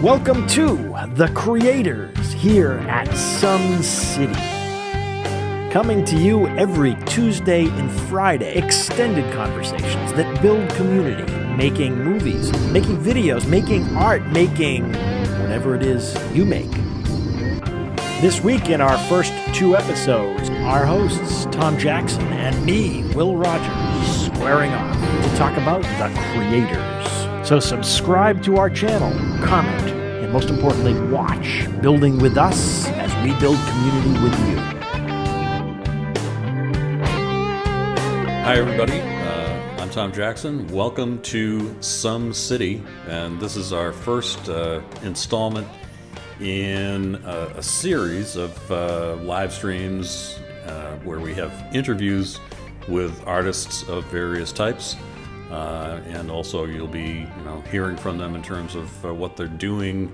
Welcome to The Creators here at SomeCity. Coming to you every Tuesday and Friday, extended conversations that build community, making movies, making videos, making art, making whatever it is you make. This week in our first two episodes, our hosts, Tom Jackson and me, Will Rogers, squaring off to talk about The Creators. So subscribe to our channel, comment, and most importantly, watch Building with Us as we build community with you. Hi everybody, I'm Tom Jackson. Welcome to SomeCity, and this is our first installment in a series of live streams where we have interviews with artists of various types. And also you'll be hearing from them in terms of what they're doing,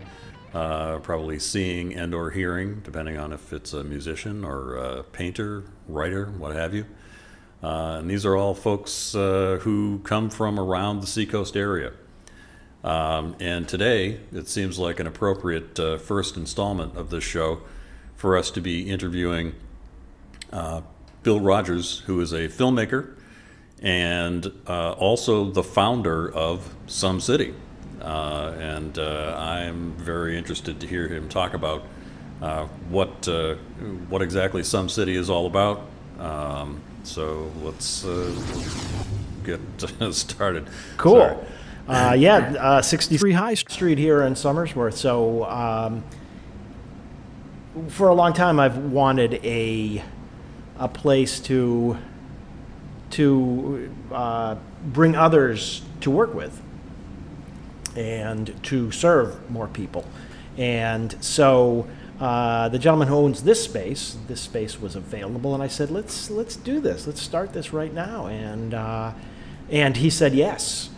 probably seeing and or hearing, depending on if it's a musician or a painter, writer, what have you. And these are all folks who come from around the Seacoast area. And today it seems like an appropriate first installment of this show for us to be interviewing Bill Rogers, who is a filmmaker and also the founder of SomeCity. And I'm very interested to hear him talk about what exactly SomeCity is all about. So let's get started. Cool. 63 High Street here in Somersworth. So for a long time I've wanted a place to bring others to work with and to serve more people. And so the gentleman who owns this space was available, and I said, let's do this. Let's start this right now. And he said, yes,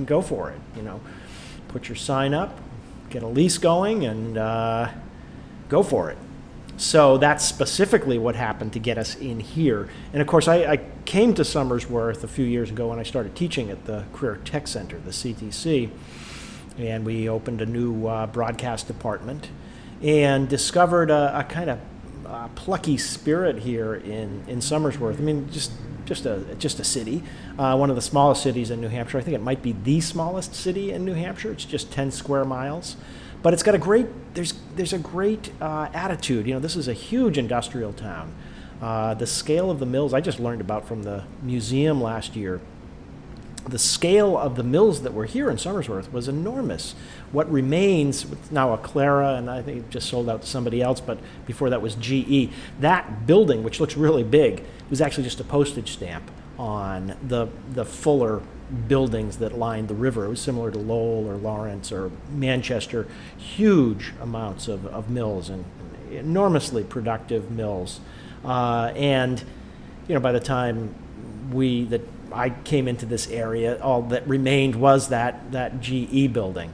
go for it. Put your sign up, get a lease going, and go for it. So that's specifically what happened to get us in here. And of course, I came to Somersworth a few years ago when I started teaching at the Career Tech Center, the CTC, and we opened a new broadcast department and discovered a kind of plucky spirit here in Somersworth. I mean, just a city, one of the smallest cities in New Hampshire. I think it might be the smallest city in New Hampshire. It's just 10 square miles. But it's got there's a great attitude. This is a huge industrial town. The scale of the mills, I just learned about from the museum last year. The scale of the mills that were here in Somersworth was enormous. What remains, now a Clara, and I think it just sold out to somebody else, but before that was GE. That building, which looks really big, was actually just a postage stamp on the fuller buildings that lined the river. It was similar to Lowell or Lawrence or Manchester. Huge amounts of mills and enormously productive mills. And by the time I came into this area, all that remained was that GE building.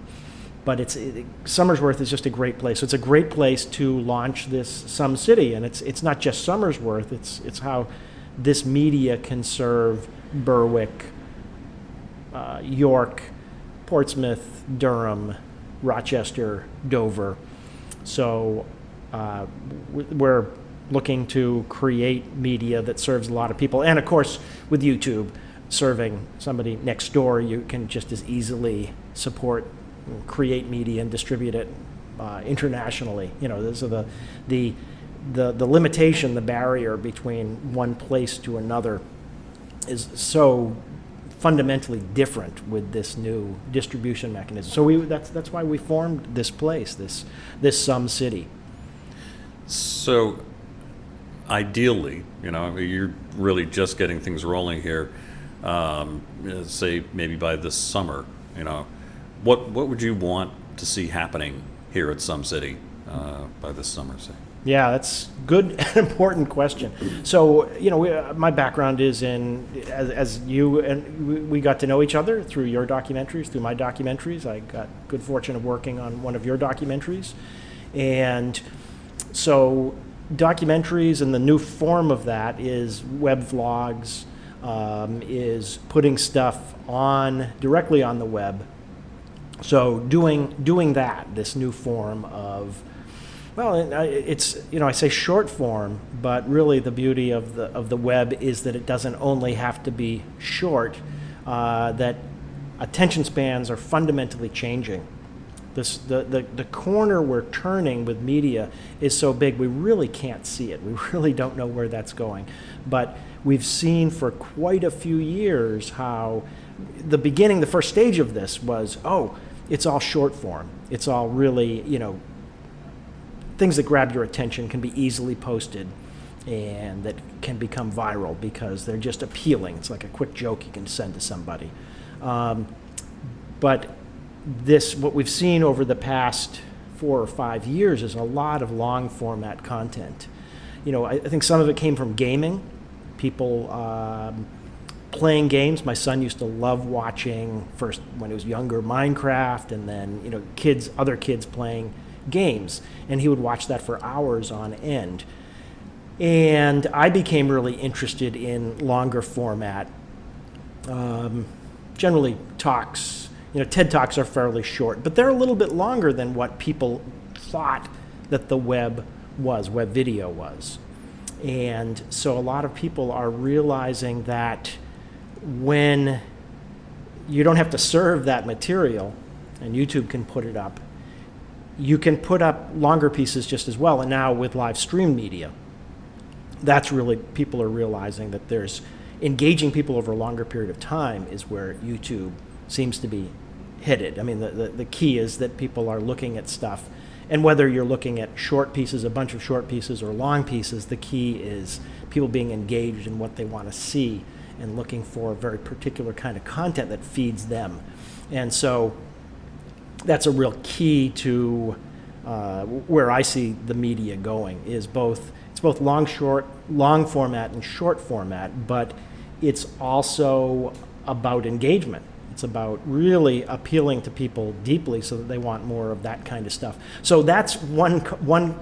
But Somersworth is just a great place. So it's a great place to launch this SomeCity, and it's not just Somersworth. It's how this media can serve Berwick, York, Portsmouth, Durham, Rochester, Dover. So we're looking to create media that serves a lot of people. And of course, with YouTube serving somebody next door, you can just as easily create media and distribute it internationally. So the limitation, the barrier between one place to another is so fundamentally different with this new distribution mechanism. So that's why we formed this place, this SomeCity. So ideally, you're really just getting things rolling here. Say maybe by this summer, what would you want to see happening here at SomeCity by this summer, say? Yeah, that's good and important question. So, my background is as you and we got to know each other through your documentaries, through my documentaries. I got good fortune of working on one of your documentaries. And so documentaries and the new form of that is web vlogs, is putting stuff directly on the web So doing that, this new form of, well, it's, I say short form, but really the beauty of the web is that it doesn't only have to be short, that attention spans are fundamentally changing. The corner we're turning with media is so big we really can't see it. We really don't know where that's going. But we've seen for quite a few years how the first stage of this was, it's all short form. It's all really, things that grab your attention can be easily posted and that can become viral because they're just appealing. It's like a quick joke you can send to somebody. But what we've seen over the past 4 or 5 years is a lot of long format content. I think some of it came from gaming. People playing games. My son used to love watching, first when he was younger, Minecraft, and then other kids playing games, and he would watch that for hours on end. And I became really interested in longer format, generally talks. TED Talks are fairly short, but they're a little bit longer than what people thought that the web video was. And so a lot of people are realizing that when you don't have to serve that material and YouTube can put it up, you can put up longer pieces just as well. And now with live stream media, that's really, people are realizing that there's engaging people over a longer period of time is where YouTube seems to be headed. I mean, the key is that people are looking at stuff, and whether you're looking at short pieces, a bunch of short pieces, or long pieces, the key is people being engaged in what they want to see and looking for a very particular kind of content that feeds them. And so that's a real key to where I see the media going, is it's both long format and short format, but it's also about engagement. It's about really appealing to people deeply so that they want more of that kind of stuff. So that's one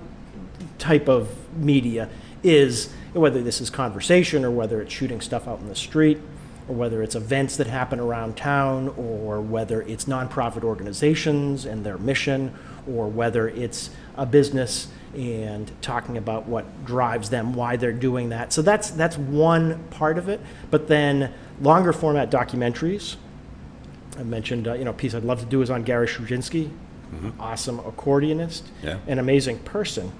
type of media, is whether this is conversation or whether it's shooting stuff out in the street, or whether it's events that happen around town, or whether it's nonprofit organizations and their mission, or whether it's a business and talking about what drives them, why they're doing that. So that's one part of it. But then longer format documentaries. I mentioned, a piece I'd love to do is on Gary Shuzinski, awesome accordionist, an amazing person,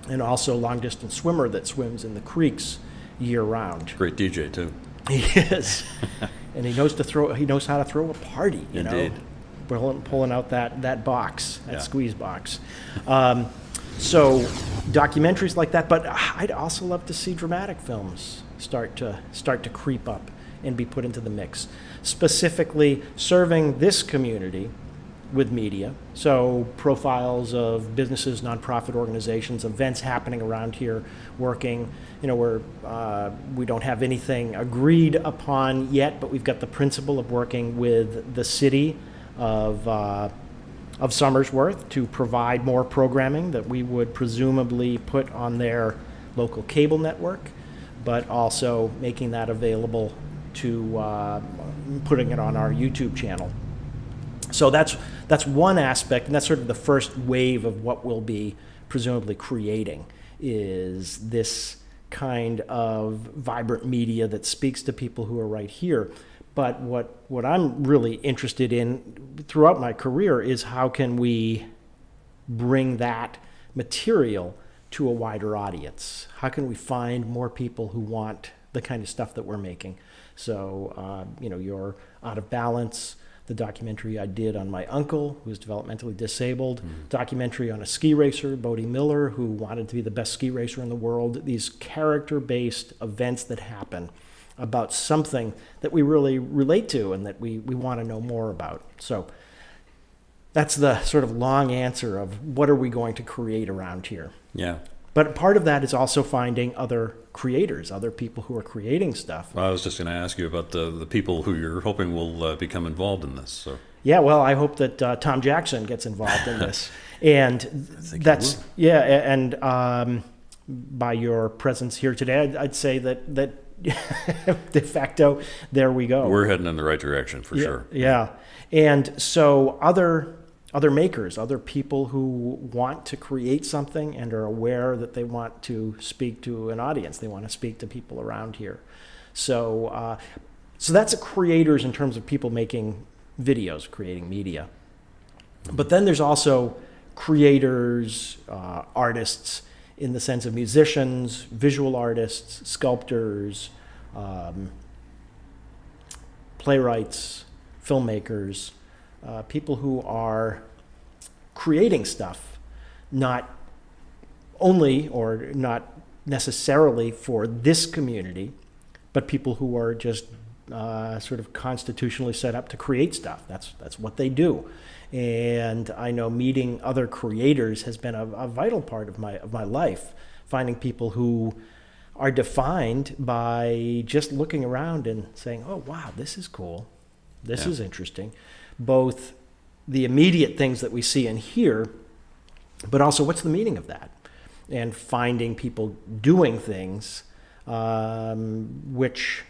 and also long distance swimmer that swims in the creeks year round. Great DJ too. He is, and he knows how to throw a party. Indeed. Pulling out that box, that squeeze box. So documentaries like that, but I'd also love to see dramatic films start to creep up and be put into the mix, specifically serving this community with media. So profiles of businesses, nonprofit organizations, events happening around here, working, where we don't have anything agreed upon yet, but we've got the principle of working with the city of Somersworth to provide more programming that we would presumably put on their local cable network, but also making that available to putting it on our YouTube channel. So that's one aspect, and that's sort of the first wave of what we'll be presumably creating, is this kind of vibrant media that speaks to people who are right here. But what I'm really interested in throughout my career is how can we bring that material to a wider audience? How can we find more people who want the kind of stuff that we're making? So, you're Out of Balance, the documentary I did on my uncle, who's developmentally disabled, documentary on a ski racer, Bodie Miller, who wanted to be the best ski racer in the world. These character-based events that happen about something that we really relate to and that we want to know more about. So that's the sort of long answer of what are we going to create around here. Yeah. But part of that is also finding other creators, other people who are creating stuff. Well, I was just going to ask you about the people who you're hoping will become involved in this. So. Yeah, well, I hope that Tom Jackson gets involved in this. And by your presence here today, I'd say that de facto, there we go. We're heading in the right direction for sure. Yeah. And so other makers, other people who want to create something and are aware that they want to speak to an audience, they want to speak to people around here. So that's a creators in terms of people making videos, creating media. But then there's also creators, artists in the sense of musicians, visual artists, sculptors, playwrights, filmmakers, people who are creating stuff, not only or not necessarily for this community, but people who are just sort of constitutionally set up to create stuff. That's what they do. And I know meeting other creators has been a vital part of my life, finding people who are defined by just looking around and saying, oh, wow, this is cool. This is interesting. Both the immediate things that we see and hear, but also what's the meaning of that? And finding people doing things which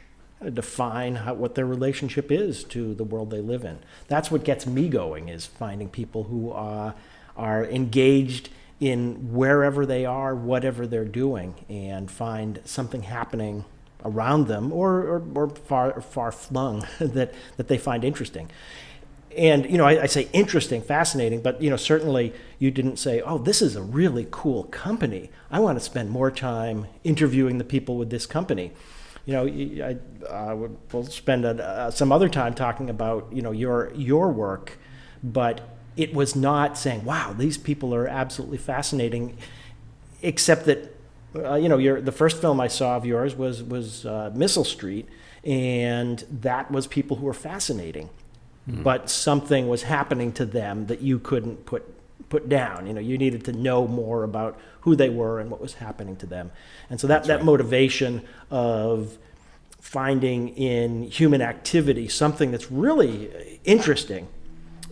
define what their relationship is to the world they live in. That's what gets me going, is finding people who are engaged in wherever they are, whatever they're doing, and find something happening around them or far flung that they find interesting. And, I say interesting, fascinating, but, certainly you didn't say, oh, this is a really cool company. I want to spend more time interviewing the people with this company. We'll spend some other time talking about, your work, but it was not saying, wow, these people are absolutely fascinating, except that, the first film I saw of yours was Missile Street, and that was people who were fascinating. Mm-hmm. But something was happening to them that you couldn't put down. You needed to know more about who they were and what was happening to them. And so that motivation of finding in human activity something that's really interesting,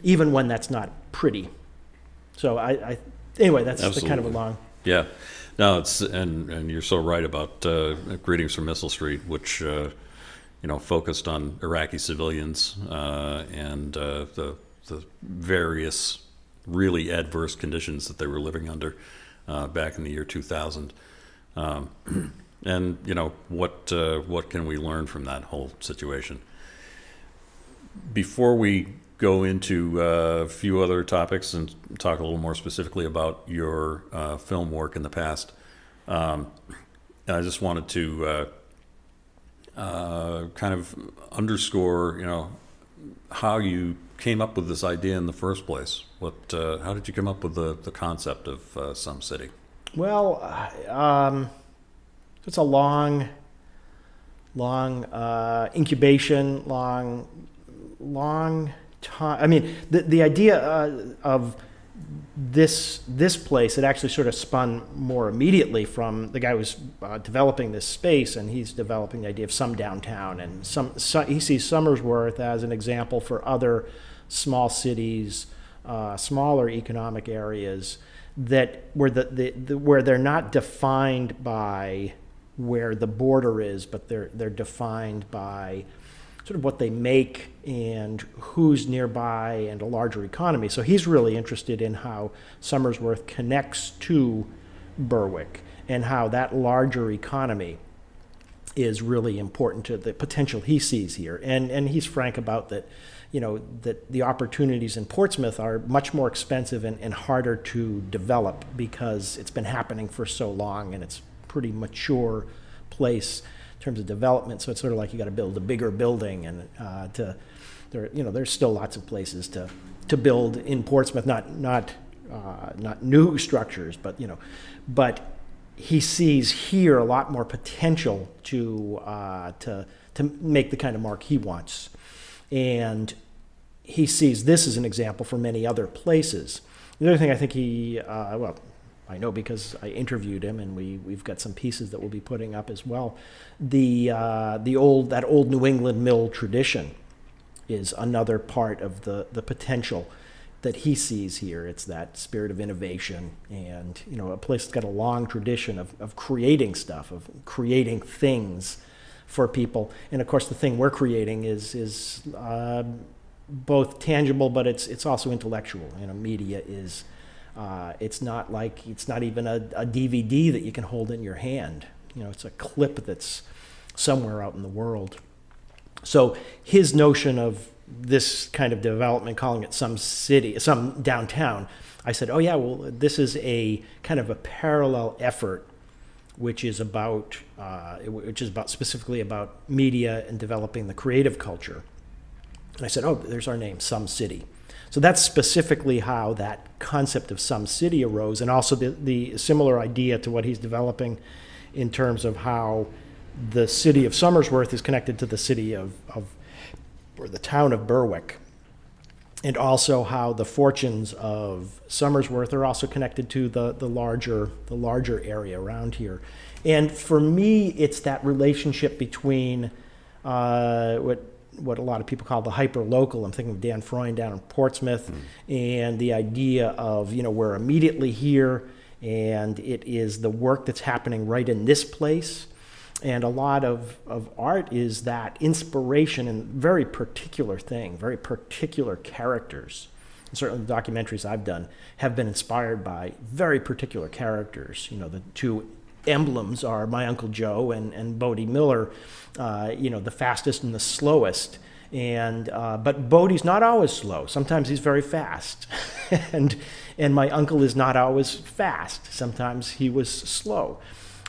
even when that's not pretty. So anyway, that's the kind of a long. Yeah. No, and you're so right about Greetings from Missile Street, which focused on Iraqi civilians and the various really adverse conditions that they were living under back in the year 2000. And what can we learn from that whole situation? Before we go into a few other topics and talk a little more specifically about your film work in the past, I just wanted to kind of underscore, how you came up with this idea in the first place. How did you come up with the concept of SomeCity? Well, it's a long incubation, long time. I mean, the idea of this place, it actually sort of spun more immediately from the guy who was developing this space, and he's developing the idea of some downtown, and he sees Somersworth as an example for other small cities, smaller economic areas that where they're not defined by where the border is, but they're defined by sort of what they make and who's nearby and a larger economy. So he's really interested in how Somersworth connects to Berwick and how that larger economy is really important to the potential he sees here. And he's frank about that, that the opportunities in Portsmouth are much more expensive and harder to develop because it's been happening for so long and it's a pretty mature place in terms of development. So it's sort of like you got to build a bigger building, and there's still lots of places to build in Portsmouth, not new structures, but he sees here a lot more potential to make the kind of mark he wants, and he sees this as an example for many other places. The other thing I think I know because I interviewed him, and we've got some pieces that we'll be putting up as well. That old New England mill tradition is another part of the potential that he sees here. It's that spirit of innovation, and a place that's got a long tradition of creating stuff, of creating things for people. And of course, the thing we're creating is both tangible, but it's also intellectual. Media is it's not even a DVD that you can hold in your hand. It's a clip that's somewhere out in the world. So his notion of this kind of development, calling it SomeCity, some downtown, I said, oh yeah, well, this is a kind of a parallel effort, which is specifically about media and developing the creative culture. And I said, oh, there's our name, SomeCity. So that's specifically how that concept of SomeCity arose, and also the similar idea to what he's developing in terms of how the city of Somersworth is connected to the city of or the town of Berwick, and also how the fortunes of Somersworth are also connected to the larger area around here. And for me, it's that relationship between what a lot of people call the hyper-local. I'm thinking of Dan Freund down in Portsmouth, and the idea of, we're immediately here, and it is the work that's happening right in this place. And a lot of art is that inspiration in very particular thing, very particular characters. And certainly the documentaries I've done have been inspired by very particular characters. The two emblems are my Uncle Joe and Bodie Miller, the fastest and the slowest. But Bodie's not always slow. Sometimes he's very fast. and my uncle is not always fast. Sometimes he was slow.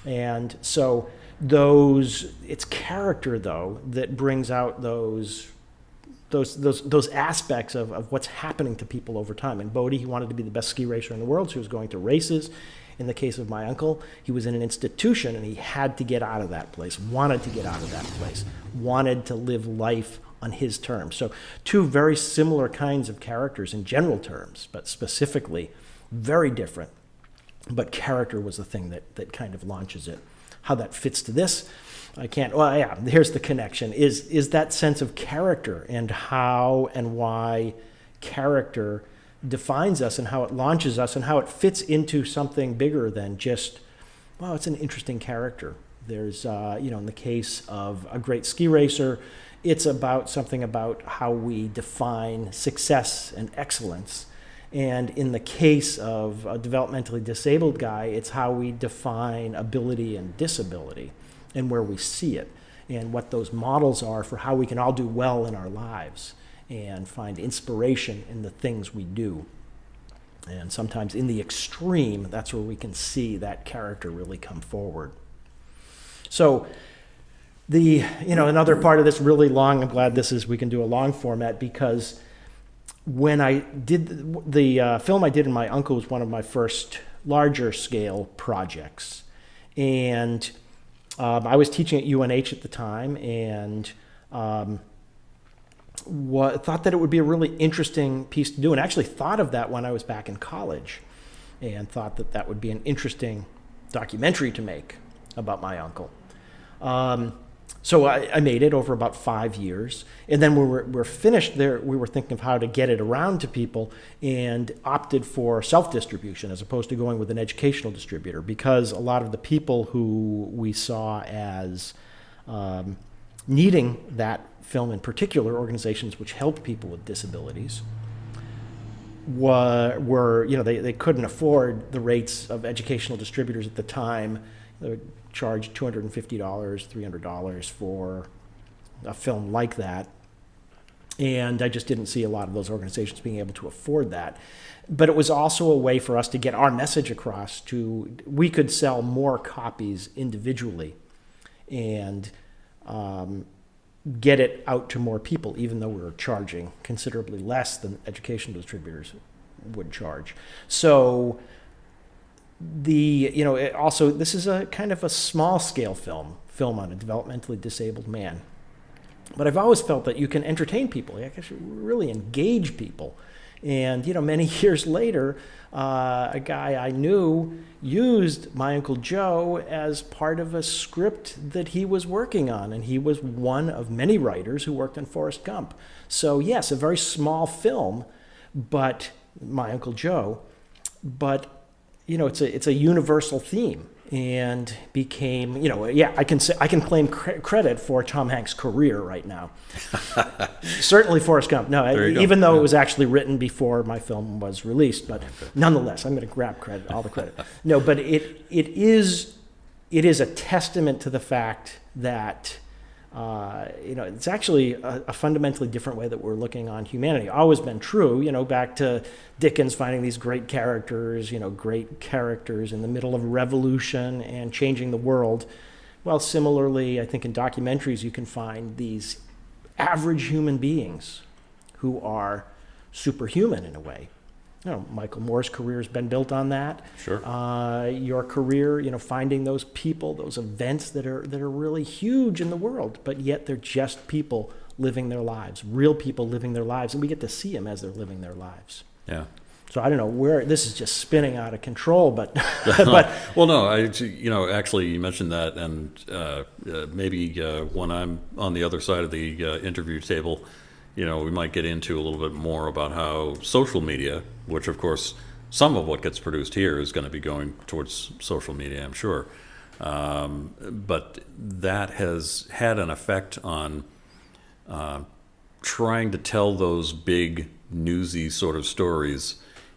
And so it's character, though, that brings out those aspects of what's happening to people over time. And Bodie, he wanted to be the best ski racer in the world, so he was going to races. In the case of my uncle, he was in an institution, and he had to get out of that place, wanted to get out of that place, wanted to live life on his terms. So two very similar kinds of characters in general terms, but specifically very different. But character was the thing that kind of launches it. How that fits to this, here's the connection, is that sense of character and how and why character defines us and how it launches us and how it fits into something bigger than just, it's an interesting character. There's, in the case of a great ski racer, it's about something about how we define success and excellence. And in the case of a developmentally disabled guy, it's how we define ability and disability and where we see it and what those models are for how we can all do well in our lives and find inspiration in the things we do. And sometimes in the extreme, that's where we can see that character really come forward. So another part of this really long, I'm glad we can do a long format, because when I did the film I did in my uncle was one of my first larger scale projects. And I was teaching at UNH at the time, and thought that it would be a really interesting piece to do, and actually thought of that when I was back in college, and thought that would be an interesting documentary to make about my uncle. So I made it over about 5 years, and then when we're finished there, we were thinking of how to get it around to people, and opted for self-distribution as opposed to going with an educational distributor, because a lot of the people who we saw as needing that film, in particular organizations which help people with disabilities, were they couldn't afford the rates of educational distributors at the time. They would charge $250, $300 for a film like that. And I just didn't see a lot of those organizations being able to afford that. But it was also a way for us to get our message across we could sell more copies individually and get it out to more people, even though we were charging considerably less than educational distributors would charge. So this is a kind of a small scale film on a developmentally disabled man. But I've always felt that you can entertain people, you can really engage people. And, many years later, a guy I knew used my Uncle Joe as part of a script that he was working on. And he was one of many writers who worked on Forrest Gump. So yes, a very small film, but my Uncle Joe, but it's a universal theme. and became, I can claim credit for Tom Hanks' career right now. Certainly Forrest Gump. No, even though it was actually written before my film was released, but nonetheless, I'm going to grab credit, all the credit. No, but it is a testament to the fact that it's actually a fundamentally different way that we're looking on humanity. Always been true, back to Dickens finding these great characters in the middle of a revolution and changing the world. Well, similarly, I think in documentaries you can find these average human beings who are superhuman in a way. Michael Moore's career has been built on that. Sure. Your career, finding those people, those events that are really huge in the world, but yet they're just people living their lives, real people living their lives, and we get to see them as they're living their lives. Yeah. So I don't know where this is just spinning out of control, but well, no, actually you mentioned that, and maybe when I'm on the other side of the interview table, we might get into a little bit more about how social media, which of course some of what gets produced here is going to be going towards social media, I'm sure. But that has had an effect on trying to tell those big newsy sort of stories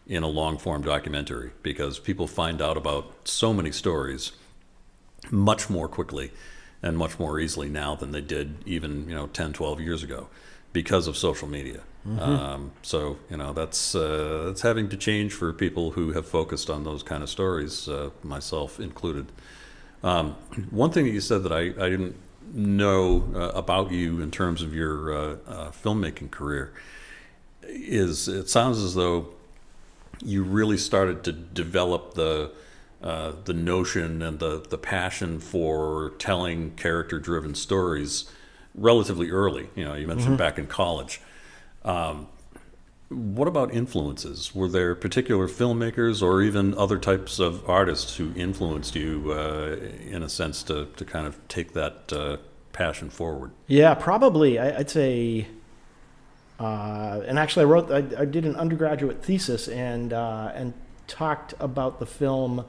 in a long form documentary, because people find out about so many stories much more quickly and much more easily now than they did even 10, 12 years ago, because of social media. So that's having to change for people who have focused on those kind of stories, myself included. One thing that you said that I didn't know about you in terms of your filmmaking career is it sounds as though you really started to develop the notion and the passion for telling character-driven stories relatively early. You mentioned back in college. What about influences? Were there particular filmmakers or even other types of artists who influenced you in a sense to kind of take that passion forward? Yeah, probably. I'd say, and actually I did an undergraduate thesis and talked about the film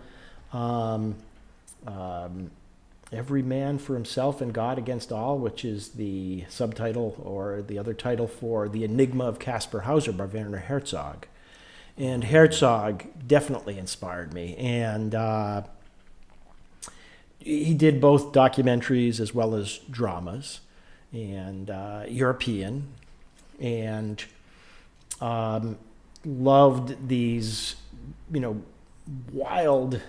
Every Man for Himself and God Against All, which is the subtitle or the other title for The Enigma of Caspar Hauser by Werner Herzog. And Herzog definitely inspired me. And he did both documentaries as well as dramas, and European, and loved these, wild,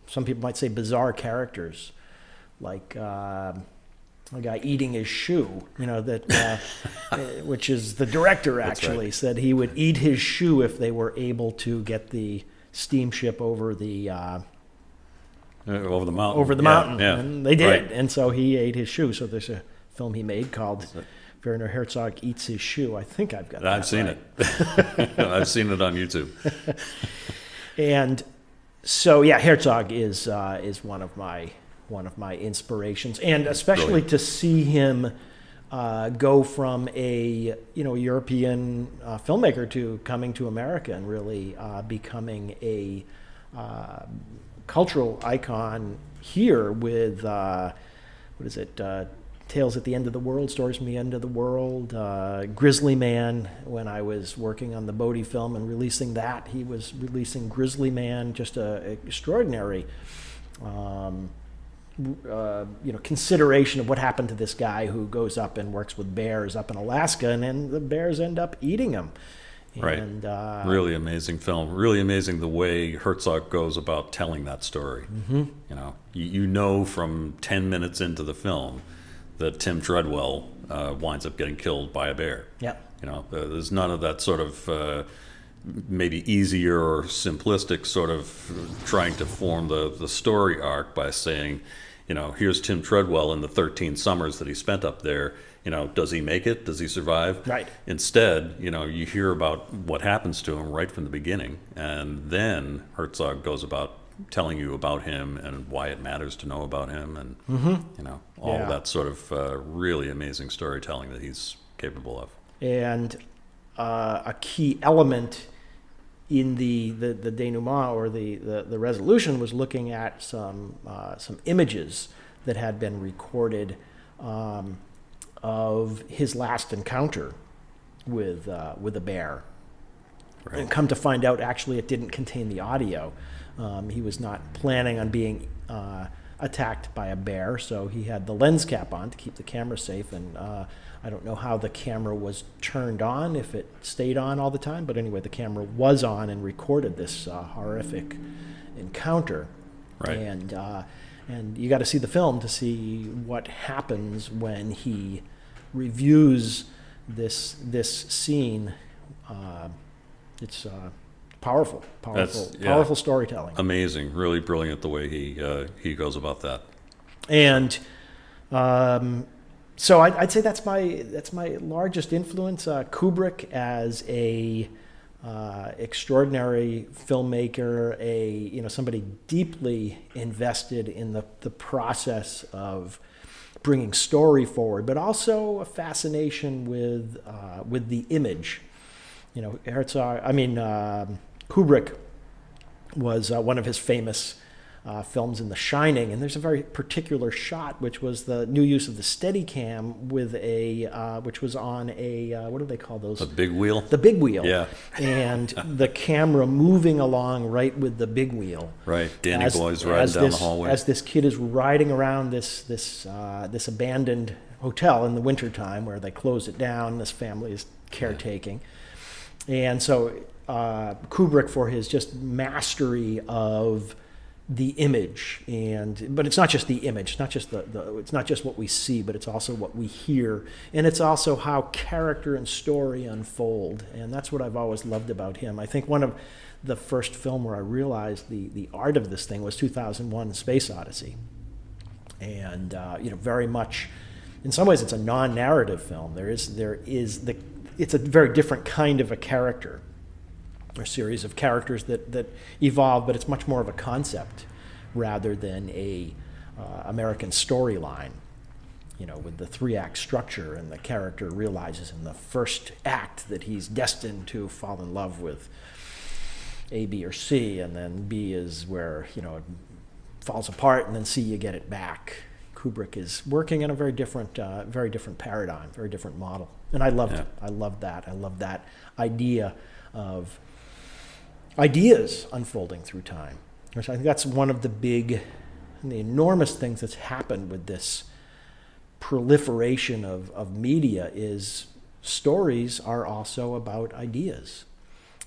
some people might say bizarre characters, like a guy eating his shoe, which is the director actually said he would eat his shoe if they were able to get the steamship over the mountain. Over the mountain, yeah. And they did, right. And so he ate his shoe. So there's a film he made called Werner Herzog Eats His Shoe. I think I've got that. I've seen it. I've seen it on YouTube. And so Herzog is one of my inspirations, and especially Brilliant. to see him go from a European filmmaker to coming to America and really becoming a cultural icon here with Tales at the End of the World, Stories from the End of the World, Grizzly Man. When I was working on the Bodie film and releasing that, he was releasing Grizzly Man, just a extraordinary consideration of what happened to this guy who goes up and works with bears up in Alaska, and then the bears end up eating him. And, right. Really amazing film. Really amazing the way Herzog goes about telling that story. Mm-hmm. You know from 10 minutes into the film that Tim Treadwell winds up getting killed by a bear. Yeah. There's none of that sort of maybe easier or simplistic sort of trying to form the story arc by saying, here's Tim Treadwell in the 13 summers that he spent up there. Does he make it? Does he survive? Right. Instead, you hear about what happens to him right from the beginning, and then Herzog goes about telling you about him and why it matters to know about him, and all of that sort of really amazing storytelling that he's capable of. And a key element in the denouement, or the resolution, was looking at some images that had been recorded of his last encounter with a bear. Right. And come to find out, actually, it didn't contain the audio. He was not planning on being attacked by a bear, so he had the lens cap on to keep the camera safe. And I don't know how the camera was turned on, if it stayed on all the time, but anyway, the camera was on and recorded this horrific encounter. Right. And you got to see the film to see what happens when he reviews this scene. It's powerful storytelling. Amazing, really brilliant the way he goes about that. And so I'd say that's my largest influence. Kubrick as a extraordinary filmmaker, somebody deeply invested in the process of bringing story forward, but also a fascination with the image. Kubrick was one of his famous films in The Shining, and there's a very particular shot, which was the new use of the Steadicam which was on a what do they call those? A big wheel. The big wheel. Yeah. And the camera moving along right with the big wheel. Right. Danny Boy's riding down the hallway as this kid is riding around this abandoned hotel in the wintertime, where they close it down. This family is caretaking, and so Kubrick, for his just mastery of the image, but it's not just the image, it's not just it's not just what we see, but it's also what we hear, and it's also how character and story unfold, and that's what I've always loved about him. I think one of the first film where I realized the art of this thing was 2001: Space Odyssey, and very much, in some ways, it's a non-narrative film. It's a very different kind of a character, or series of characters that evolve, but it's much more of a concept rather than a American storyline, with the 3-act structure, and the character realizes in the first act that he's destined to fall in love with A, B, or C, and then B is where, it falls apart, and then C, you get it back. Kubrick is working in a very different paradigm, very different model. And I loved it. I loved that. I loved that idea of ideas unfolding through time. Which I think that's one of the enormous things that's happened with this proliferation of media, is stories are also about ideas.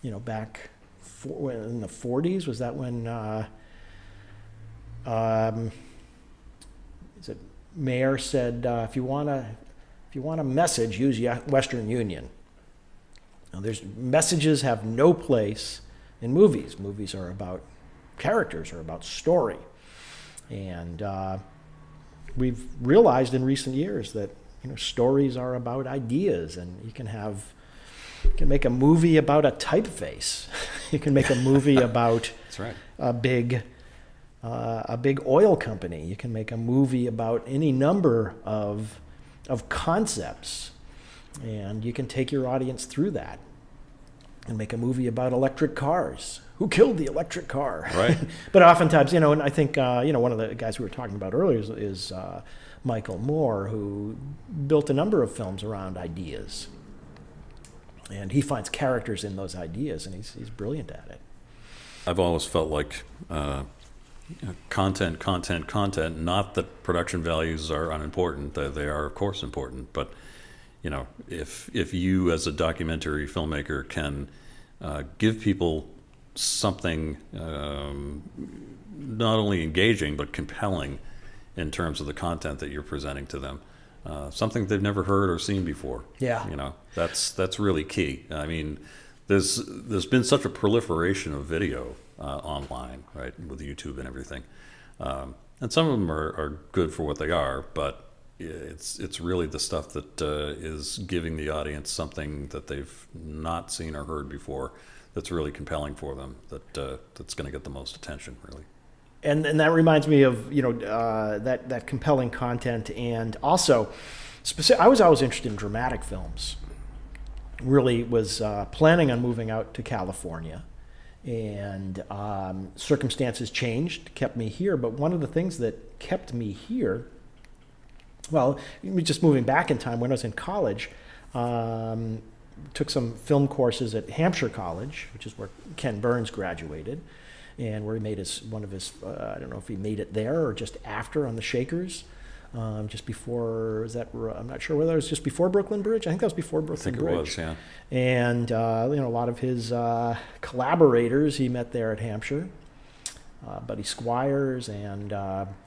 Back in the 40s, was that when Mayer said, if you want a message, use Western Union. Now, messages have no place in movies. Movies are about characters, or about story. And we've realized in recent years that stories are about ideas, and you can make a movie about a typeface. You can make a movie about That's right. a big oil company. You can make a movie about any number of concepts, and you can take your audience through that and make a movie about electric cars. Who killed the electric car? Right. But oftentimes, and I think, one of the guys we were talking about earlier is Michael Moore, who built a number of films around ideas. And he finds characters in those ideas, and he's brilliant at it. I've always felt like content, not that production values are unimportant. They are, of course, important. But, if you as a documentary filmmaker can give people something not only engaging but compelling in terms of the content that you're presenting to them, something they've never heard or seen before. Yeah. That's really key. I mean, there's been such a proliferation of video online, right, with YouTube and everything, and some of them are good for what they are, but it's really the stuff that is giving the audience something that they've not seen or heard before, that's really compelling for them, that's going to get the most attention, really. And that reminds me of that compelling content, and also I was always interested in dramatic films. Really was planning on moving out to California, And circumstances changed, kept me here. But one of the things that kept me here, well, just moving back in time, when I was in college, took some film courses at Hampshire College, which is where Ken Burns graduated, and where he made one of his, I don't know if he made it there or just after on the Shakers, just before, I'm not sure whether it was just before Brooklyn Bridge. I think that was before Brooklyn Bridge. I think it was, yeah. And, a lot of his collaborators he met there at Hampshire, Buddy Squires, and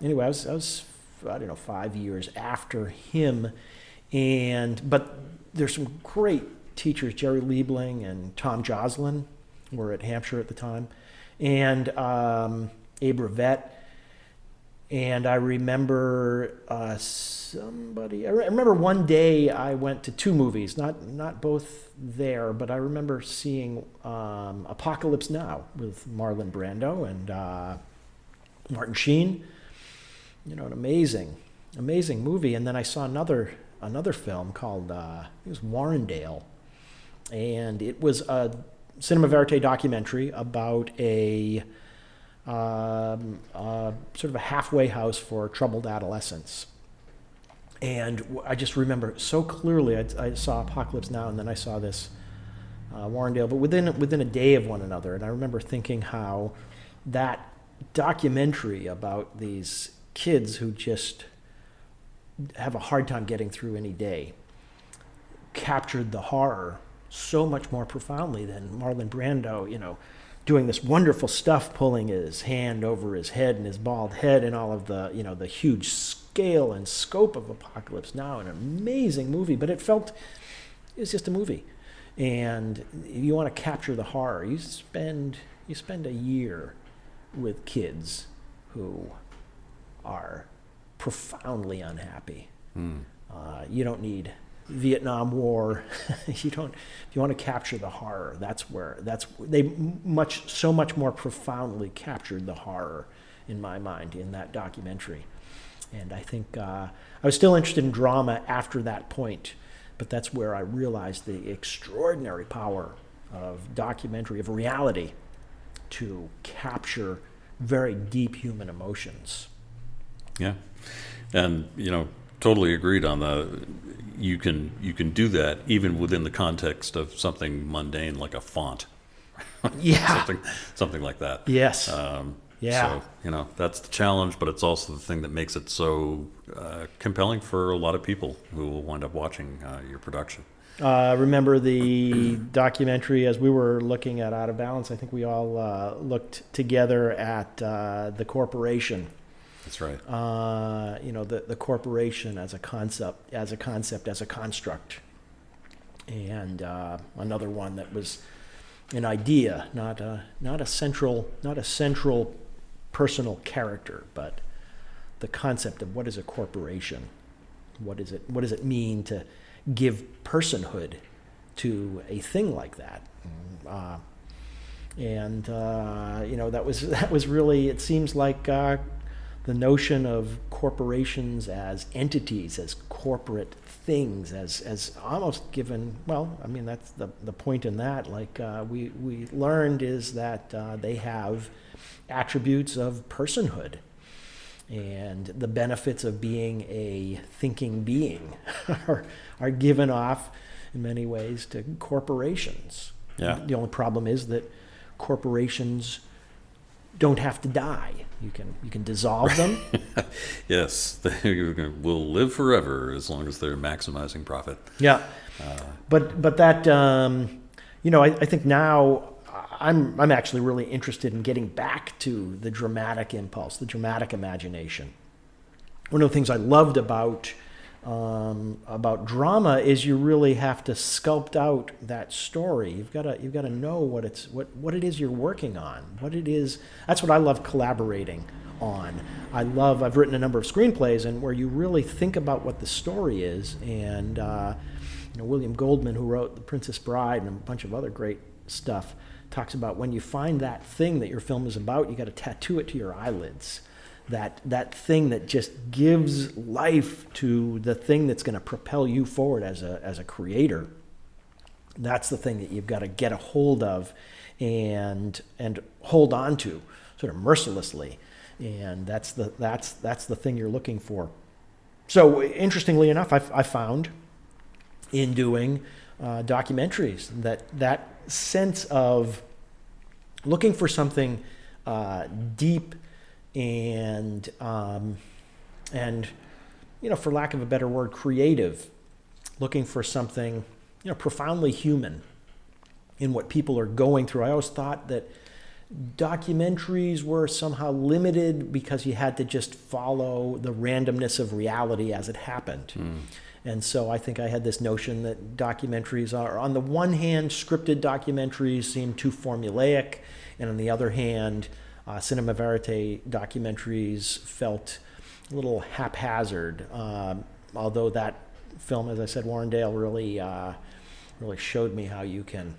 anyway, I was, I don't know, 5 years after him, but there's some great teachers. Jerry Liebling and Tom Joslin were at Hampshire at the time, and Abe Rivette. And I remember I remember one day I went to two movies, not both there, but I remember seeing Apocalypse Now with Marlon Brando and Martin Sheen. An amazing movie. And then I saw another film called, it was Warrendale. And it was a cinema verite documentary about a sort of a halfway house for troubled adolescents. And I just remember so clearly, I saw Apocalypse Now, and then I saw this Warrendale, but within a day of one another. And I remember thinking how that documentary about these kids who just have a hard time getting through any day captured the horror so much more profoundly than Marlon Brando, doing this wonderful stuff, pulling his hand over his head and his bald head and all of the, the huge scale and scope of Apocalypse Now. An amazing movie, but it was just a movie. And you want to capture the horror. You spend a year with kids who are profoundly unhappy. You don't need Vietnam War. If you want to capture the horror, they so much more profoundly captured the horror in my mind in that documentary. And I think I was still interested in drama after that point, but that's where I realized the extraordinary power of documentary, of reality, to capture very deep human emotions. Yeah, and totally agreed on the. You can do that even within the context of something mundane like a font. Yeah, something like that. Yes. Yeah. So that's the challenge, but it's also the thing that makes it so compelling for a lot of people who will wind up watching your production. Remember the documentary as we were looking at Out of Balance? I think we all looked together at The Corporation. That's right. The corporation as a concept, as a construct, and another one that was an idea, not a central personal character, but the concept of what is a corporation. What does it mean to give personhood to a thing like that? That was really, it seems like the notion of corporations as entities, as corporate things, as almost given, that's the point in that, we learned is that they have attributes of personhood, and the benefits of being a thinking being are given off in many ways to corporations. Yeah. The only problem is that corporations don't have to die. You can dissolve them. Yes, they will live forever as long as they're maximizing profit. Yeah, but that I think now I'm actually really interested in getting back to the dramatic impulse, the dramatic imagination. One of the things I loved about drama is you really have to sculpt out that story. You've got to know what it is you're working on, what it is. That's what I love collaborating on. I've written a number of screenplays and where you really think about what the story is. And William Goldman, who wrote The Princess Bride and a bunch of other great stuff, talks about when you find that thing that your film is about, you got to tattoo it to your eyelids. That thing that just gives life to the thing that's going to propel you forward as a creator. That's the thing that you've got to get a hold of and hold on to sort of mercilessly. And that's the thing you're looking for. So interestingly enough, I found in doing documentaries that sense of looking for something deep and for lack of a better word, creative, looking for something profoundly human in what people are going through. I always thought that documentaries were somehow limited because you had to just follow the randomness of reality as it happened. And so I think I had this notion that documentaries are, on the one hand, scripted documentaries seem too formulaic, and on the other hand, cinema verite documentaries felt a little haphazard. Although that film, as I said, Warrendale, really showed me how you can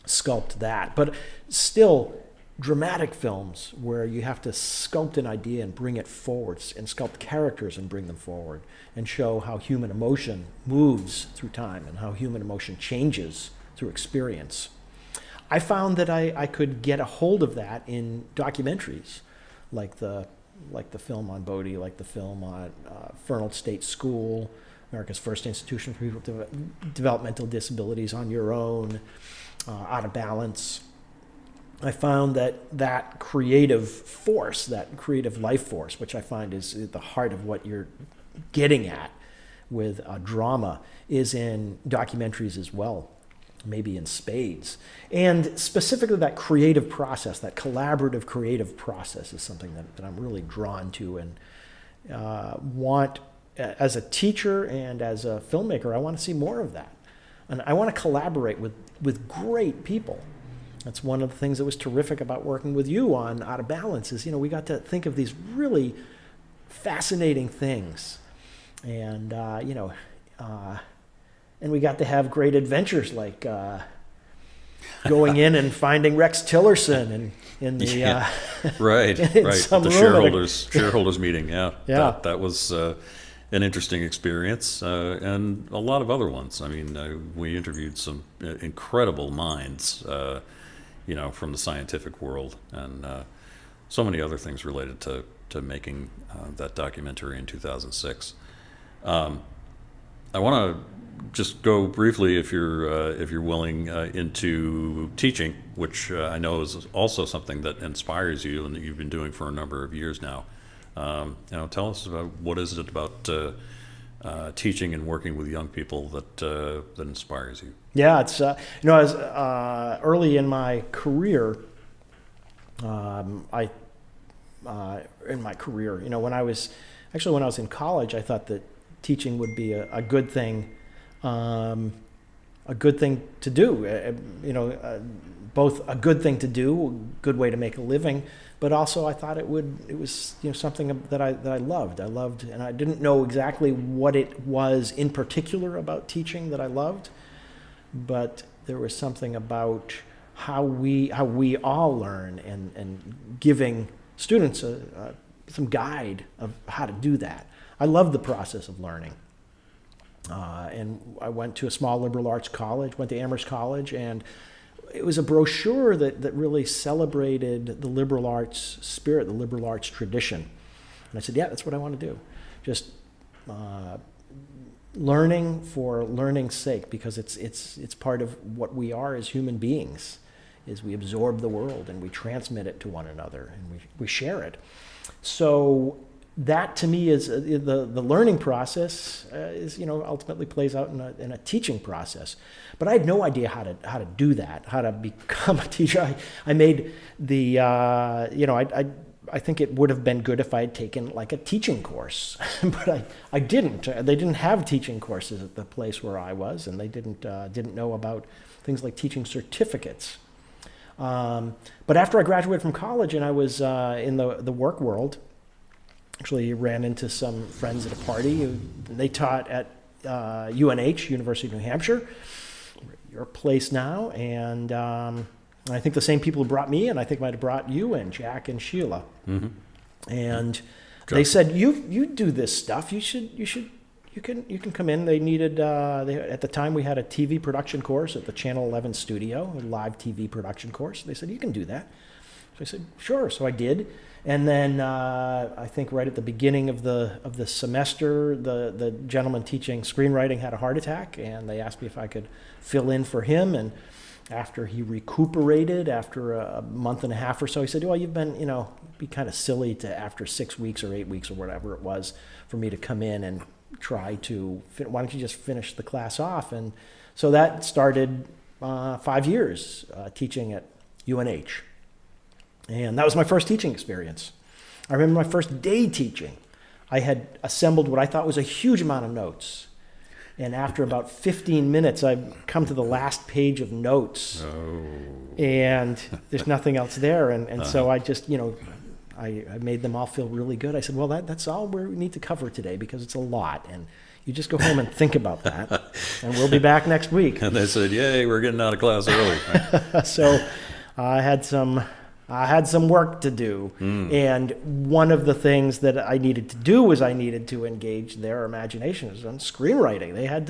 sculpt that. But still, dramatic films where you have to sculpt an idea and bring it forward, and sculpt characters and bring them forward, and show how human emotion moves through time and how human emotion changes through experience. I found that I could get a hold of that in documentaries, like the film on Bodie, like the film on Fernald State School, America's First Institution for People with Developmental Disabilities, On Your Own, Out of Balance. I found that creative force, that creative life force, which I find is at the heart of what you're getting at with drama, is in documentaries as well, maybe in spades. And specifically that creative process, that collaborative creative process, is something that I'm really drawn to and want, as a teacher and as a filmmaker, I want to see more of that. And I want to collaborate with great people. That's one of the things that was terrific about working with you on Out of Balance is, we got to think of these really fascinating things. And, and we got to have great adventures like going in and finding Rex Tillerson in the right some the room shareholders meeting. Yeah. That was an interesting experience, and a lot of other ones. I mean, we interviewed some incredible minds, from the scientific world, and so many other things related to making that documentary in 2006. I want to just go briefly, if you're willing, into teaching, which I know is also something that inspires you and that you've been doing for a number of years now. Tell us about what is it about teaching and working with young people that inspires you. Yeah, it's as early in my career, when I was in college, I thought that teaching would be a good thing. A good thing to do, both a good thing to do, a good way to make a living, but also I thought it was something that I loved. And I didn't know exactly what it was in particular about teaching that I loved, but there was something about how we all learn and giving students some guide of how to do that. I love the process of learning. And I went to a small liberal arts college, went to Amherst College, and it was a brochure that really celebrated the liberal arts spirit, the liberal arts tradition. And I said, yeah, that's what I want to do. Just learning for learning's sake, because it's part of what we are as human beings, is we absorb the world and we transmit it to one another and we share it. So that to me is the learning process is ultimately plays out in a teaching process, but I had no idea how to do that, how to become a teacher. I made the I think it would have been good if I had taken like a teaching course, but I didn't. They didn't have teaching courses at the place where I was, and they didn't know about things like teaching certificates. But after I graduated from college and I was in the work world. Actually, ran into some friends at a party. They taught at UNH, University of New Hampshire, your place now. And I think the same people who brought me in, I think might have brought you in, Jack and Sheila. Mm-hmm. And they said, you do this stuff. You should you can come in. They needed, at the time we had a TV production course at the Channel 11 studio, a live TV production course. They said, you can do that. So I said, sure. So I did. And then I think right at the beginning of the semester, the gentleman teaching screenwriting had a heart attack, and they asked me if I could fill in for him. And after he recuperated, after a month and a half or so, he said, well, you've been, it'd be kind of silly to, after 6 weeks or 8 weeks or whatever it was, for me to come in and try to, why don't you just finish the class off? And so that started 5 years teaching at UNH. And that was my first teaching experience. I remember my first day teaching. I had assembled what I thought was a huge amount of notes. And after about 15 minutes, I'd come to the last page of notes. Oh. And there's nothing else there. And so I just, I made them all feel really good. I said, well, that's all we need to cover today because it's a lot. And you just go home and think about that. And we'll be back next week. And they said, yay, we're getting out of class early. So I had some work to do. And one of the things that I needed to do was I needed to engage their imaginations on screenwriting. They had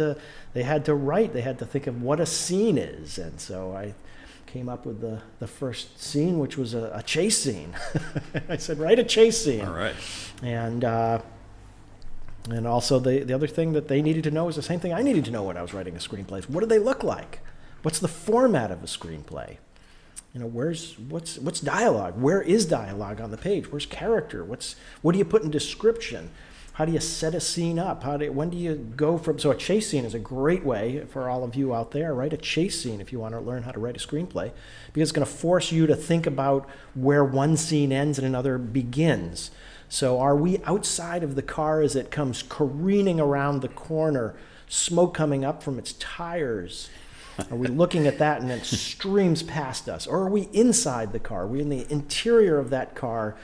to write. They had to think of what a scene is. And so I came up with the first scene, which was a chase scene. I said, write a chase scene. All right. And also the other thing that they needed to know is the same thing I needed to know when I was writing a screenplay. What do they look like? What's the format of a screenplay? What's dialogue? Where is dialogue on the page? Where's character? What do you put in description? How do you set a scene up? When do you go from? So a chase scene is a great way for all of you out there. Write a chase scene if you want to learn how to write a screenplay, because it's going to force you to think about where one scene ends and another begins. So are we outside of the car as it comes careening around the corner, smoke coming up from its tires? Are we looking at that and it streams past us? Or are we inside the car? Are we in the interior of that car,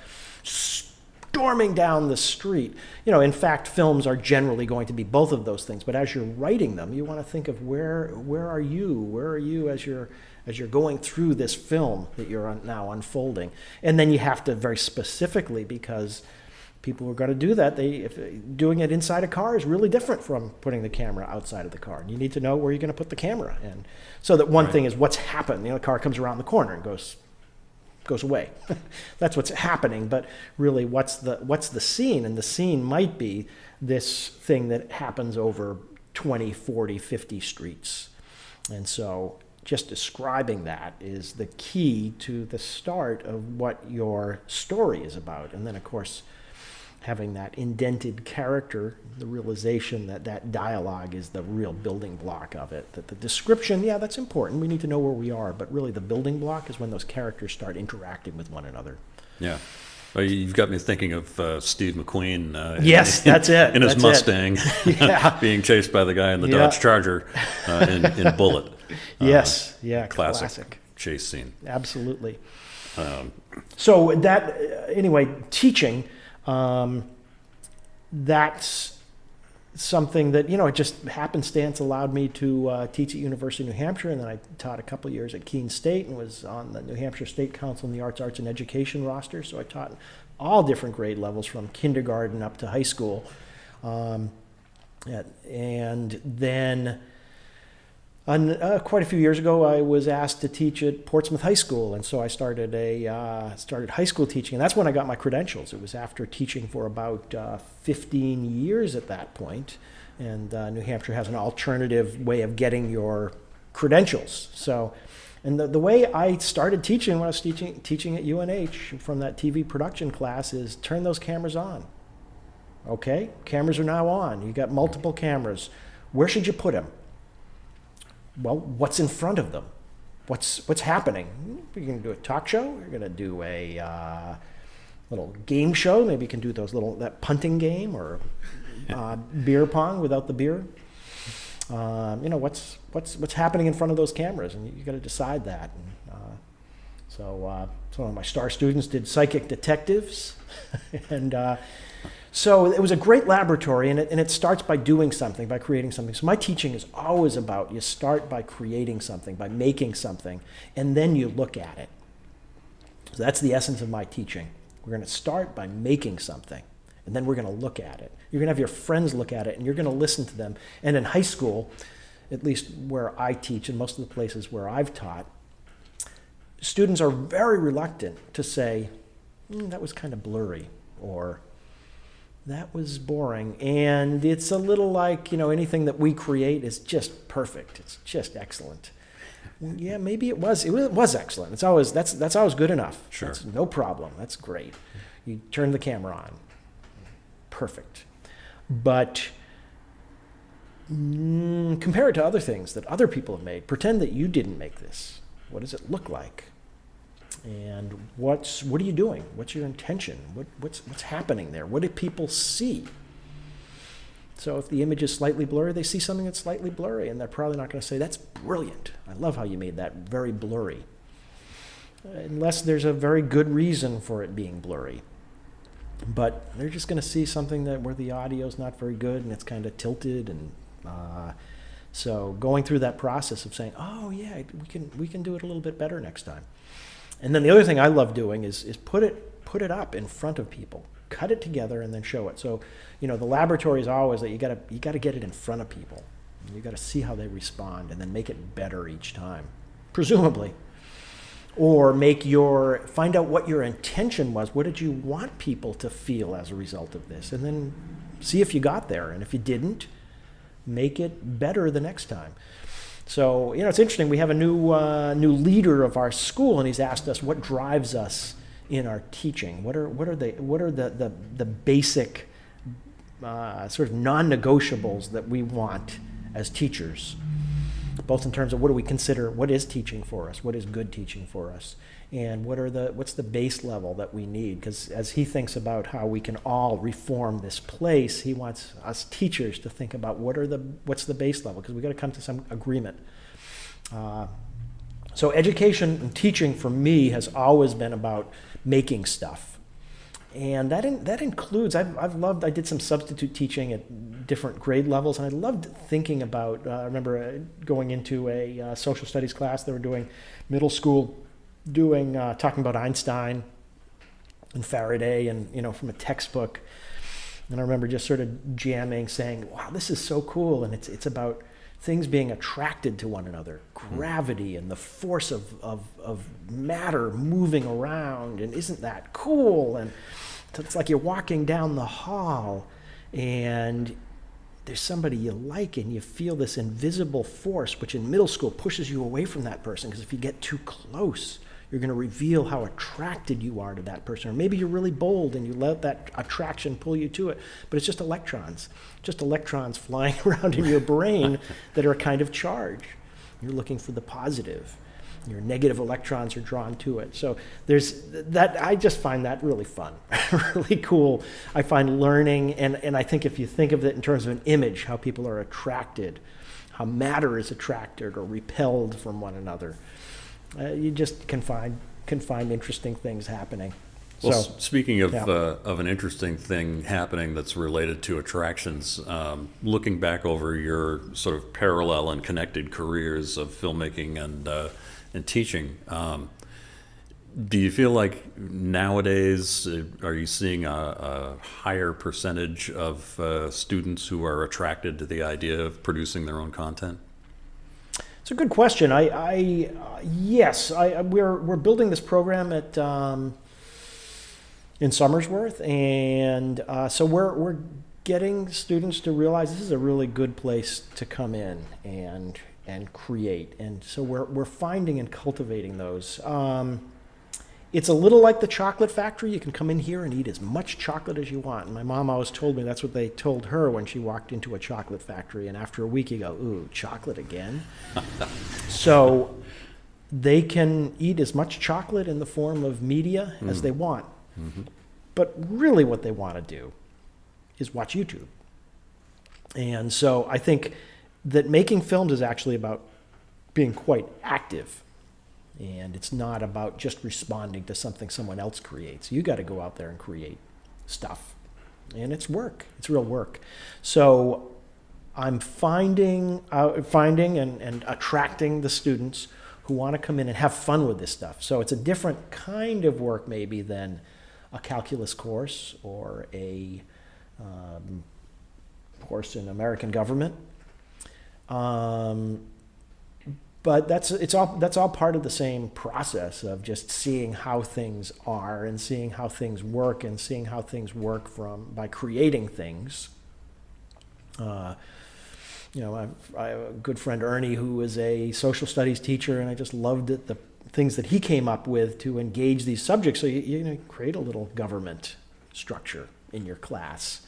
storming down the street? In fact, films are generally going to be both of those things. But as you're writing them, you want to think of where are you? Where are you as you're going through this film that you're now unfolding? And then you have to very specifically, because people who are going to do that, doing it inside a car is really different from putting the camera outside of the car. And you need to know where you're going to put the camera. And so that one thing is what's happened. The car comes around the corner and goes away. That's what's happening. But really, what's the scene? And the scene might be this thing that happens over 20, 40, 50 streets. And so just describing that is the key to the start of what your story is about. And then, of course, having that indented character, the realization that dialogue is the real building block of it. That the description, yeah, that's important. We need to know where we are. But really the building block is when those characters start interacting with one another. Yeah. Well, you've got me thinking of Steve McQueen. Yes, that's it. In his Mustang, being chased by the guy in the Dodge Charger in Bullet. Yes, classic chase scene. Absolutely. So that, anyway, teaching, that's something that, it just happenstance allowed me to teach at University of New Hampshire, and then I taught a couple of years at Keene State and was on the New Hampshire State Council in the Arts and Education roster, so I taught all different grade levels from kindergarten up to high school. And then quite a few years ago, I was asked to teach at Portsmouth High School, and so I started high school teaching, and that's when I got my credentials. It was after teaching for about 15 years at that point, and New Hampshire has an alternative way of getting your credentials. So, and the way I started teaching when I was teaching at UNH from that TV production class is turn those cameras on. Okay, cameras are now on. You got multiple cameras. Where should you put them? Well, what's in front of them? What's happening? You're going to do a talk show. You're going to do a little game show. Maybe you can do that punting game or beer pong without the beer. What's happening in front of those cameras, and you got to decide that. And, so some of my star students did psychic detectives, and. So it was a great laboratory, and it starts by doing something, by creating something. So my teaching is always about you start by creating something, by making something, and then you look at it. So that's the essence of my teaching. We're going to start by making something, and then we're going to look at it. You're going to have your friends look at it, and you're going to listen to them. And in high school, at least where I teach and most of the places where I've taught, students are very reluctant to say, that was kind of blurry, or that was boring. And it's a little like, anything that we create is just perfect. It's just excellent. Yeah, maybe it was excellent. That's always good enough. Sure. That's no problem. That's great. You turn the camera on. Perfect. But compare it to other things that other people have made. Pretend that you didn't make this. What does it look like? And what are you doing? What's your intention? What's happening there? What do people see? So if the image is slightly blurry, they see something that's slightly blurry, and they're probably not going to say, that's brilliant. I love how you made that very blurry. Unless there's a very good reason for it being blurry. But they're just going to see something where the audio's not very good and it's kind of tilted, and so going through that process of saying, oh yeah, we can do it a little bit better next time. And then the other thing I love doing is put it up in front of people, cut it together, and then show it. So the laboratory is always that you got to get it in front of people. You got to see how they respond, and then make it better each time, presumably. Or find out what your intention was. What did you want people to feel as a result of this? And then see if you got there. And if you didn't, make it better the next time. So, it's interesting. We have a new leader of our school, and he's asked us what drives us in our teaching. What are the basic sort of non-negotiables that we want as teachers, both in terms of what do we consider, what is teaching for us, what is good teaching for us, and what's the base level that we need. Because as he thinks about how we can all reform this place, he wants us teachers to think about what's the base level, because we've got to come to some agreement. So education and teaching for me has always been about making stuff. And that includes, I did some substitute teaching at different grade levels, and I loved thinking about, I remember going into a social studies class. They were doing middle school, talking about Einstein and Faraday, and from a textbook. And I remember just sort of jamming, saying, wow, this is so cool. And it's about things being attracted to one another, gravity and the force of matter moving around, and isn't that cool? And it's like you're walking down the hall and there's somebody you like, and you feel this invisible force, which in middle school pushes you away from that person, because if you get too close, you're going to reveal how attracted you are to that person. Or maybe you're really bold and you let that attraction pull you to it, but it's just electrons flying around in your brain that are kind of charged. You're looking for the positive. Your negative electrons are drawn to it. So there's that. I just find that really fun, really cool. I find learning, and I think if you think of it in terms of an image, how people are attracted, how matter is attracted or repelled from one another, you just can find interesting things happening. Well, speaking of an interesting thing happening that's related to attractions, looking back over your sort of parallel and connected careers of filmmaking and teaching, do you feel like nowadays are you seeing a higher percentage of students who are attracted to the idea of producing their own content? It's a good question. Yes, we're building this program at in Somersworth, and so we're getting students to realize this is a really good place to come in and create, and so we're finding and cultivating those. It's a little like the chocolate factory. You can come in here and eat as much chocolate as you want. And my mom always told me that's what they told her when she walked into a chocolate factory. And after a week, you go, ooh, chocolate again? So they can eat as much chocolate in the form of media as they want. Mm-hmm. But really what they want to do is watch YouTube. And so I think that making films is actually about being quite active. And it's not about just responding to something someone else creates. You got to go out there and create stuff. And it's work. It's real work. So I'm finding and attracting the students who want to come in and have fun with this stuff. So it's a different kind of work maybe than a calculus course or a of course, in American government. But that's all part of the same process of just seeing how things are and seeing how things work and seeing how things work by creating things. I have a good friend, Ernie, who is a social studies teacher, and I just loved the things that he came up with to engage these subjects. So you create a little government structure in your class.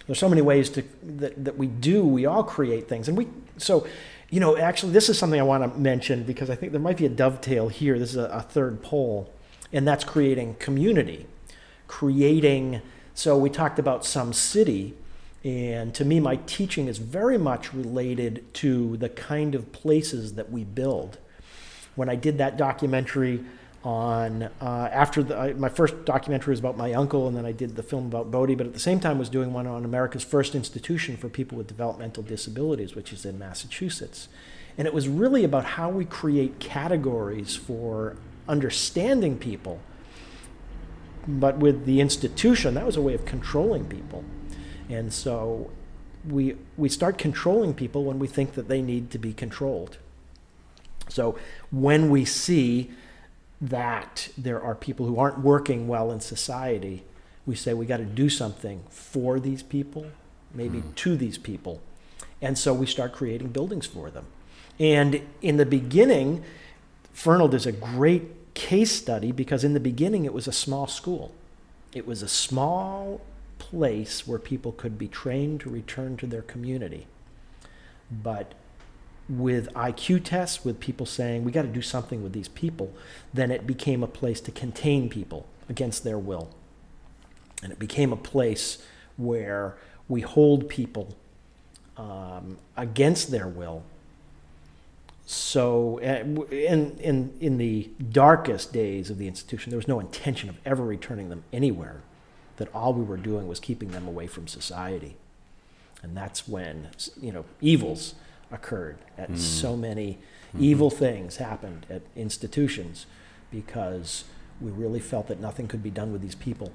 There's so many ways that we all create things. Actually, this is something I want to mention because I think there might be a dovetail here. This is a third pole, and that's creating community. So we talked about SomeCity, and to me, my teaching is very much related to the kind of places that we build. When I did that documentary on, my first documentary was about my uncle, and then I did the film about Bodie, but at the same time was doing one on America's first institution for people with developmental disabilities, which is in Massachusetts. And it was really about how we create categories for understanding people. But with the institution, that was a way of controlling people. And so we start controlling people when we think that they need to be controlled. So when we see that there are people who aren't working well in society, we say we got to do something for these people, maybe to these people. And so we start creating buildings for them. And in the beginning, Fernald is a great case study because in the beginning it was a small school. It was a small place where people could be trained to return to their community. But with IQ tests, with people saying, we got to do something with these people, then it became a place to contain people against their will. And it became a place where we hold people against their will. So in the darkest days of the institution, there was no intention of ever returning them anywhere, that all we were doing was keeping them away from society. And that's when, evils occurred at so many evil things happened at institutions because we really felt that nothing could be done with these people.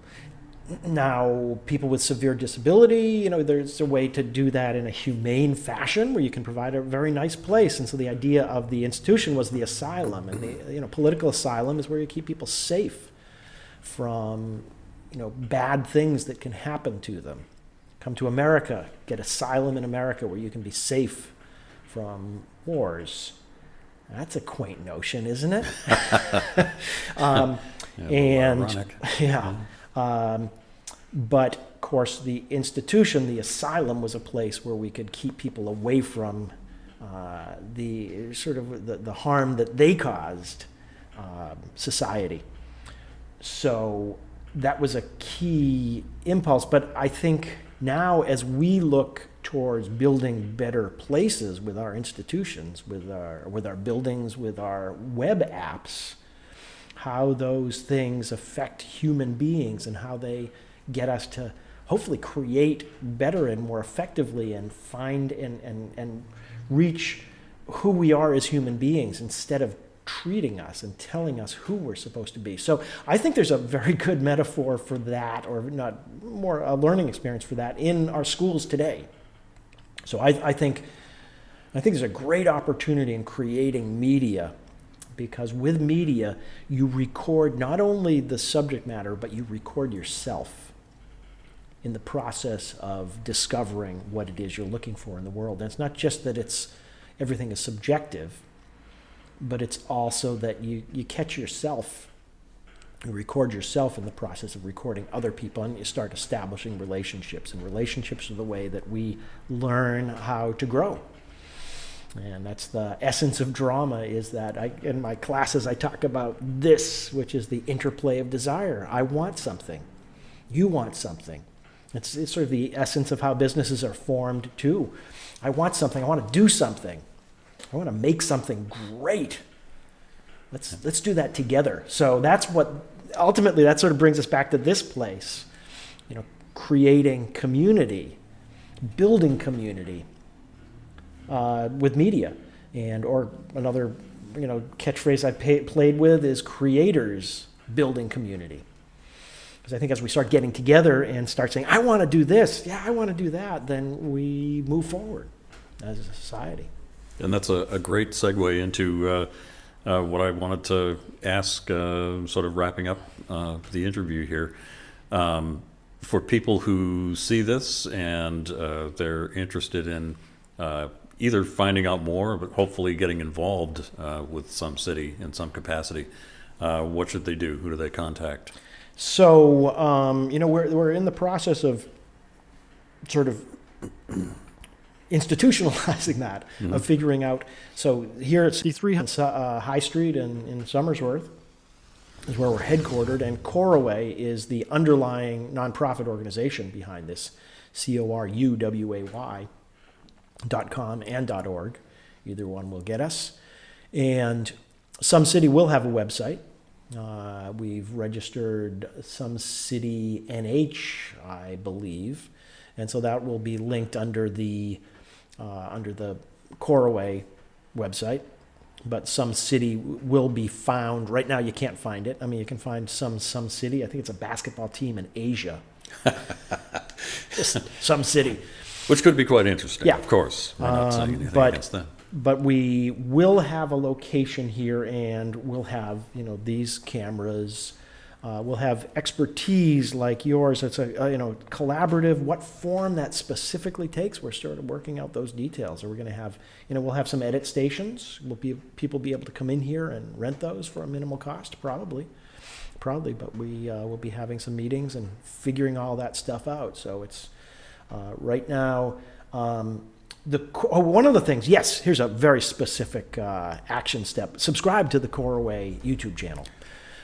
Now, people with severe disability, there's a way to do that in a humane fashion where you can provide a very nice place. And so the idea of the institution was the asylum. And the political asylum is where you keep people safe from bad things that can happen to them. Come to America, get asylum in America where you can be safe from wars. That's a quaint notion, isn't it? But of course, the institution, the asylum, was a place where we could keep people away from the harm that they caused society. So that was a key impulse. But I think now, as we look towards building better places with our institutions, with our buildings, with our web apps, how those things affect human beings and how they get us to hopefully create better and more effectively and find and reach who we are as human beings instead of treating us and telling us who we're supposed to be. So I think there's a very good metaphor for that, or not more a learning experience for that in our schools today. So I think there's a great opportunity in creating media, because with media you record not only the subject matter, but you record yourself in the process of discovering what it is you're looking for in the world. And it's not just that everything is subjective, but it's also that you catch yourself, you record yourself in the process of recording other people, and you start establishing relationships. And relationships are the way that we learn how to grow. And that's the essence of drama, is that in my classes I talk about this, which is the interplay of desire. I want something. You want something. It's sort of the essence of how businesses are formed too. I want something. I want to do something. I want to make something great. Let's do that together. So that's what, ultimately, that sort of brings us back to this place. Creating community, building community with media. Or another, catchphrase I played with is creators building community. Because I think as we start getting together and start saying, I want to do this, yeah, I want to do that, then we move forward as a society. And that's a great segue into what I wanted to ask, sort of wrapping up the interview here. For people who see this and they're interested in either finding out more, but hopefully getting involved with SomeCity in some capacity, what should they do? Who do they contact? So, we're in the process of sort of institutionalizing that, of figuring out. So here at C3 High Street in Somersworth is where we're headquartered, and Coraway is the underlying nonprofit organization behind this, CORUWAY.com and .org. Either one will get us. And SomeCity will have a website. We've registered SomeCity NH, I believe, and so that will be linked under the Coraway website. But SomeCity will be found. Right now, you can't find it. I mean, you can find SomeCity. I think it's a basketball team in Asia. Just SomeCity, Which could be quite interesting. Yeah. Of course. We're not saying anything against that. But we will have a location here, and we'll have these cameras. We'll have expertise like yours. It's a collaborative. What form that specifically takes, we're sort of working out those details. Are we going to have we'll have some edit stations. Will people be able to come in here and rent those for a minimal cost? Probably. But we will be having some meetings and figuring all that stuff out. So it's right now. One of the things, yes, here's a very specific action step. Subscribe to the Coraway YouTube channel.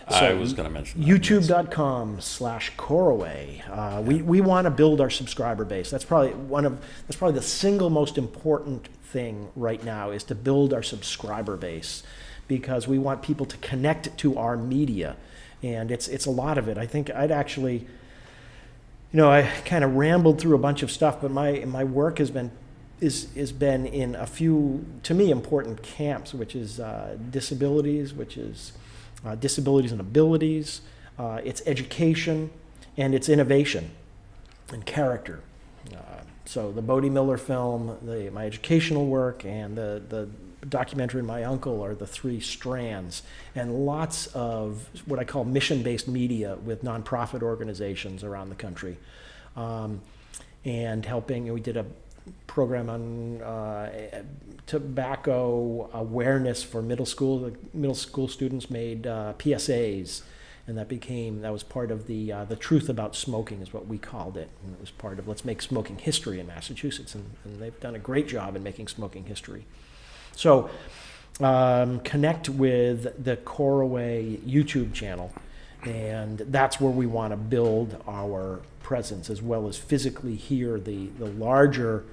I was going to mention that. YouTube.com/Coraway. We want to build our subscriber base. That's probably the single most important thing right now, is to build our subscriber base, because we want people to connect to our media, and it's a lot of it. I think I'd actually, I kind of rambled through a bunch of stuff, but my work has been in a few, to me, important camps, which is disabilities, disabilities and abilities, it's education, and it's innovation and character. So the Bodie Miller film, my educational work, and the documentary My Uncle are the three strands, and lots of what I call mission-based media with nonprofit organizations around the country, and helping. We did a program on tobacco awareness for middle school. The middle school students made PSAs, and that was part of the truth about smoking, is what we called it. And it was part of Let's Make Smoking History in Massachusetts, and they've done a great job in making smoking history. So connect with the Coraway YouTube channel, and that's where we want to build our presence, as well as physically here. The larger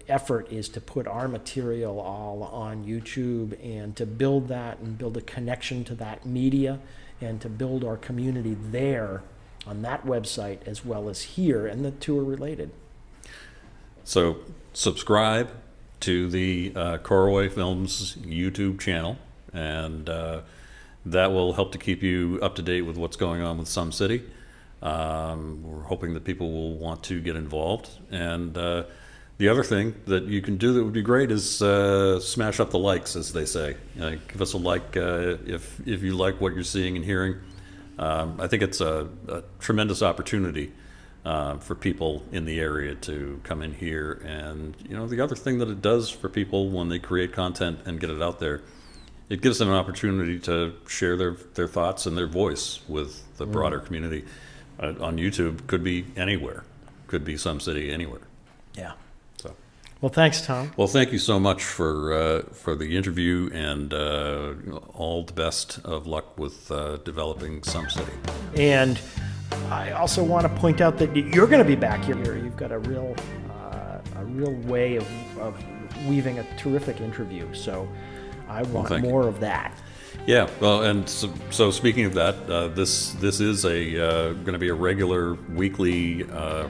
effort is to put our material all on YouTube, and to build that and build a connection to that media, and to build our community there on that website as well as here, and the two are related. So subscribe to the Coraway Films YouTube channel, and that will help to keep you up to date with what's going on with SomeCity. We're hoping that people will want to get involved, and the other thing that you can do that would be great is smash up the likes, as they say. Give us a like if you like what you're seeing and hearing. I think it's a tremendous opportunity for people in the area to come in here, and the other thing that it does for people when they create content and get it out there, it gives them an opportunity to share their thoughts and their voice with the broader community. On YouTube, could be anywhere, could be SomeCity anywhere. Yeah. So, well, thanks, Tom. Well, thank you so much for the interview, and all the best of luck with developing SomeCity. And I also want to point out that you're going to be back here. You've got a real way of weaving a terrific interview. So I want more of that. Yeah, well, and so speaking of that, this is going to be a regular weekly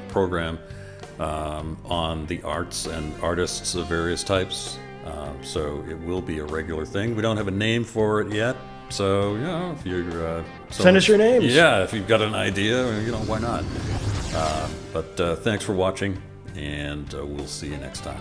program on the arts and artists of various types. So it will be a regular thing. We don't have a name for it yet, So, you know, if you're... Send us your names. Yeah, if you've got an idea, you know, why not? But thanks for watching, and we'll see you next time.